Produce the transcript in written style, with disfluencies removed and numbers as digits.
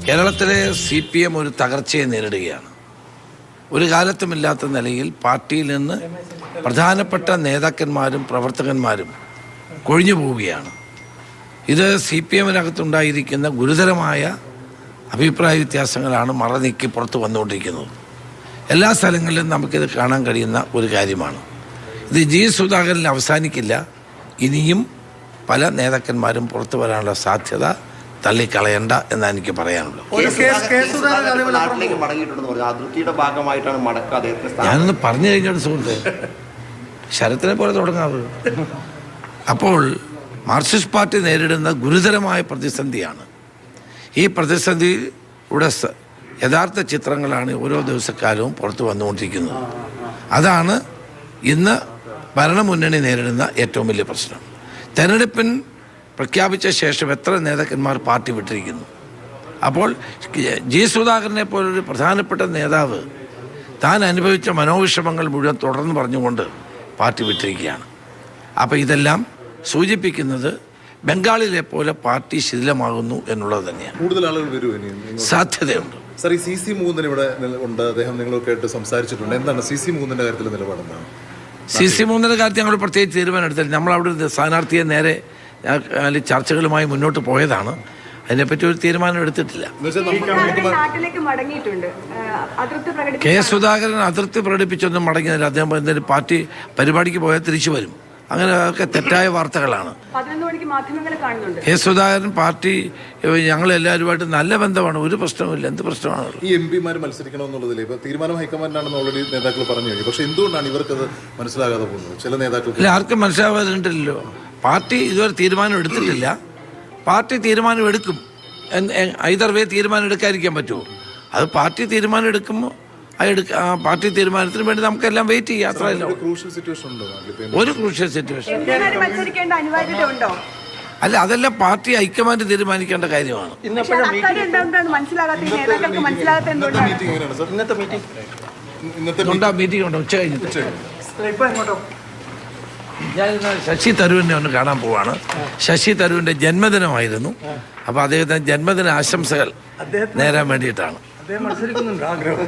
കേരളത്തിലെ CPM ഒരു തകർച്ചയെ നേരിടുകയാണ്. ഒരു കാലത്തുമില്ലാത്ത നിലയിൽ പാർട്ടിയിൽ നിന്ന് പ്രധാനപ്പെട്ട നേതാക്കന്മാരും പ്രവർത്തകന്മാരും കൊഴിഞ്ഞു പോവുകയാണ്. ഇത് CPMനകത്തുണ്ടായിരിക്കുന്ന ഗുരുതരമായ അഭിപ്രായ വ്യത്യാസങ്ങളാണ് മറനീക്കി പുറത്തു വന്നുകൊണ്ടിരിക്കുന്നത്. എല്ലാ സ്ഥലങ്ങളിലും നമുക്കിത് കാണാൻ കഴിയുന്ന ഒരു കാര്യമാണ്. ഇത് സുധാകരനിൽ അവസാനിക്കില്ല. ഇനിയും പല നേതാക്കന്മാരും പുറത്തു വരാനുള്ള സാധ്യത തള്ളിക്കളയണ്ട എന്നാണ് എനിക്ക് പറയാനുള്ളത്. ഞാനൊന്ന് പറഞ്ഞു കഴിഞ്ഞോട്ട് സുഹൃത്ത്, ശരത്തിനെ പോലെ തുടങ്ങാവ്. അപ്പോൾ മാർക്സിസ്റ്റ് പാർട്ടി നേരിടുന്ന ഗുരുതരമായ പ്രതിസന്ധിയാണ്. ഈ പ്രതിസന്ധിയുടെ യഥാർത്ഥ ചിത്രങ്ങളാണ് ഓരോ ദിവസക്കാലവും പുറത്തു വന്നുകൊണ്ടിരിക്കുന്നത്. അതാണ് ഇന്ന് ഭരണമുന്നണി നേരിടുന്ന ഏറ്റവും വലിയ പ്രശ്നം. തെരഞ്ഞെടുപ്പിൻ പ്രഖ്യാപിച്ച ശേഷം എത്ര നേതാക്കന്മാർ പാർട്ടി വിട്ടിരിക്കുന്നു. അപ്പോൾ സുധാകരനെ പോലൊരു പ്രധാനപ്പെട്ട നേതാവ് താൻ അനുഭവിച്ച മനോവിഷമങ്ങൾ മുഴുവൻ തുടർന്ന് പറഞ്ഞുകൊണ്ട് പാർട്ടി വിട്ടിരിക്കുകയാണ്. അപ്പോൾ ഇതെല്ലാം സൂചിപ്പിക്കുന്നത് ബംഗാളിലെ പോലെ പാർട്ടി ശിഥിലമാകുന്നു എന്നുള്ളത് തന്നെയാണ്. കൂടുതൽ ആളുകൾ വരുമോ? സാധ്യതയുണ്ട്. സർ, ഈ CC മൂന്നിന് ഇവിടെ ഉണ്ട്, അദ്ദേഹം നിങ്ങളൊക്കെ ആയിട്ട് സംസാരിച്ചിട്ടുണ്ട്. എന്താണ് CC മൂന്നിന്റെ കാര്യത്തിൽ നിലപാടെന്താണ്? CC മൂന്നിന്റെ കാര്യത്തിൽ ഞങ്ങൾ പ്രത്യേകിച്ച് തീരുമാനം എടുത്തില്ല. നമ്മളവിടെ സ്ഥാനാർത്ഥിയെ നേരെ ചർച്ചകളുമായി മുന്നോട്ട് പോയതാണ്. അതിനെപ്പറ്റി ഒരു തീരുമാനം എടുത്തിട്ടില്ല. സുധാകരൻ അതൃപ്തി പ്രകടിപ്പിച്ചൊന്നും മടങ്ങിയതില്ല. അദ്ദേഹം എന്തെങ്കിലും പാർട്ടി പരിപാടിക്ക് പോയാൽ തിരിച്ചു വരും. അങ്ങനെ ഒക്കെ തെറ്റായ വാർത്തകളാണ്. സുധാകരൻ പാർട്ടി ഞങ്ങളെല്ലാവരുമായിട്ട് നല്ല ബന്ധമാണ്. ഒരു പ്രശ്നവുമില്ല. എന്ത് പ്രശ്നമാണ്? ഈ MP മാർ മത്സരിക്കണമെന്നുള്ളതിൽ ഇപ്പൊ തീരുമാനം ഹൈക്കമാൻഡാണെന്ന് ഓൾറെഡി നേതാക്കൾ പറഞ്ഞു കഴിഞ്ഞു. പക്ഷെ എന്തുകൊണ്ടാണ് ഇവർക്കത് മനസ്സിലാകാതെ പോകുന്നത്? ചില നേതാക്കൾക്ക് ആർക്കും മനസ്സിലാവാതില്ലല്ലോ. പാർട്ടി ഇതുവരെ തീരുമാനം എടുത്തിട്ടില്ല. പാർട്ടി തീരുമാനം എടുക്കും. ഐദർ വേ തീരുമാനം എടുക്കാതിരിക്കാൻ പറ്റുമോ? അത് പാർട്ടി തീരുമാനം എടുക്കുമ്പോൾ പാർട്ടി തീരുമാനത്തിന് വേണ്ടി നമുക്കെല്ലാം വെയിറ്റ് ചെയ്യാം. അത്രയല്ല. ഒരു ക്രൂഷ്യൽ സിറ്റുവേഷൻ അല്ല. അതെല്ലാം പാർട്ടി ഹൈക്കമാൻഡ് തീരുമാനിക്കേണ്ട കാര്യമാണ്. മീറ്റിംഗ് ഉണ്ടോ? ഉച്ച കഴിഞ്ഞിട്ട് ഞാൻ ശശി തരൂരിനെ ഒന്ന് കാണാൻ പോവാണ്. ശശി തരൂരിൻ്റെ ജന്മദിനമായിരുന്നു. അപ്പോൾ അദ്ദേഹത്തിന് ജന്മദിന ആശംസകൾ നേരാൻ വേണ്ടിയിട്ടാണ്. അദ്ദേഹം മത്സരിക്കുന്നുണ്ട് ആഗ്രഹം.